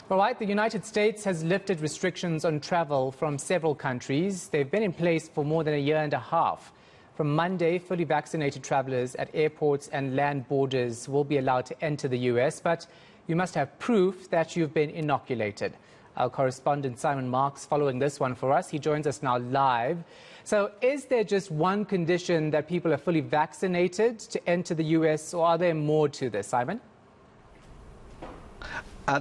All right, the United States has lifted restrictions on travel from several countries. They've been in place for more than a year and a half. From Monday, fully vaccinated travelers at airports and land borders will be allowed to enter the U.S., but you must have proof that you've been inoculated. Our correspondent Simon Marks following this one for us. He joins us now live. So is there just one condition that people are fully vaccinated to enter the U.S., or are there more to this, Simon?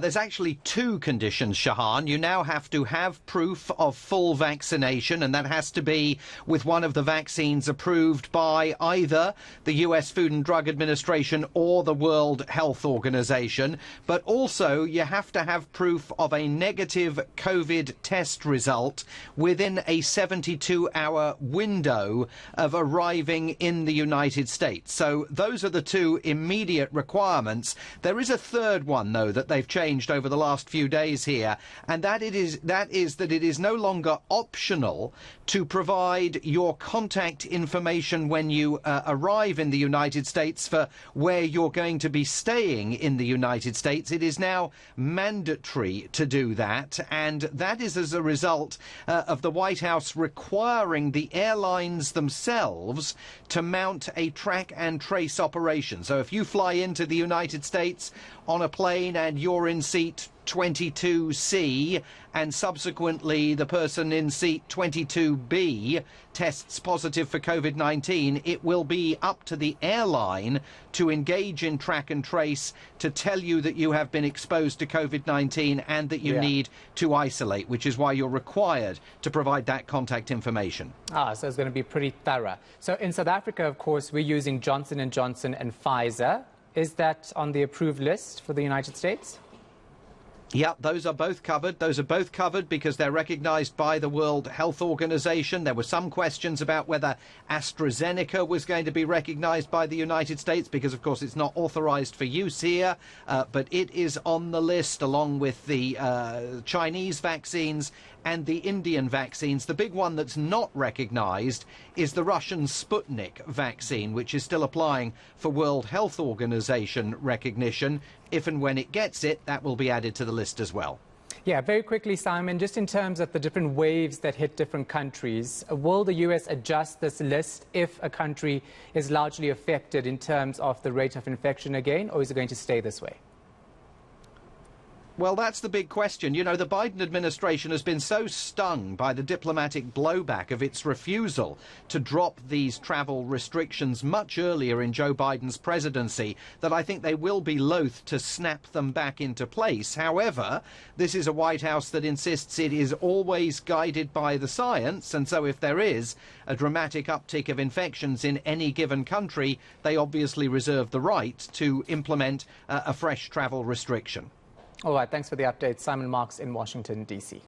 There's actually two conditions, Shahan. You now have to have proof of full vaccination, and that has to be with one of the vaccines approved by either the US Food and Drug Administration or the World Health Organization. But also you have to have proof of a negative COVID test result within a 72-hour window of arriving in the United States. So those are the two immediate requirements. There is a third one, though, that they've changed over the last few days here, and that is that it is no longer optional to provide your contact information when you arrive in the United States for where you're going to be staying in the United States. It is now mandatory to do that, and that is as a result of the White House requiring the airlines themselves to mount a track and trace operation. So if you fly into the United States on a plane and you're in seat 22C and subsequently the person in seat 22B tests positive for COVID-19, it will be up to the airline to engage in track and trace to tell you that you have been exposed to COVID-19 and that you need to isolate, which is why you're required to provide that contact information. So it's going to be pretty thorough. So in South Africa, of course, we're using Johnson & Johnson and Pfizer. Is that on the approved list for the United States? Yeah, those are both covered. Those are both covered because they're recognised by the World Health Organization. There were some questions about whether AstraZeneca was going to be recognised by the United States because, of course, it's not authorised for use here. But it is on the list along with the Chinese vaccines and the Indian vaccines. The big one that's not recognised is the Russian Sputnik vaccine, which is still applying for World Health Organization recognition. If and when it gets it, that will be added to the list as well. Yeah, very quickly, Simon, just in terms of the different waves that hit different countries, will the US adjust this list if a country is largely affected in terms of the rate of infection again, or is it going to stay this way? Well, that's the big question. You know, the Biden administration has been so stung by the diplomatic blowback of its refusal to drop these travel restrictions much earlier in Joe Biden's presidency that I think they will be loath to snap them back into place. However, this is a White House that insists it is always guided by the science, and so if there is a dramatic uptick of infections in any given country, they obviously reserve the right to implement a fresh travel restriction. All right, thanks for the update. Simon Marks in Washington, D.C.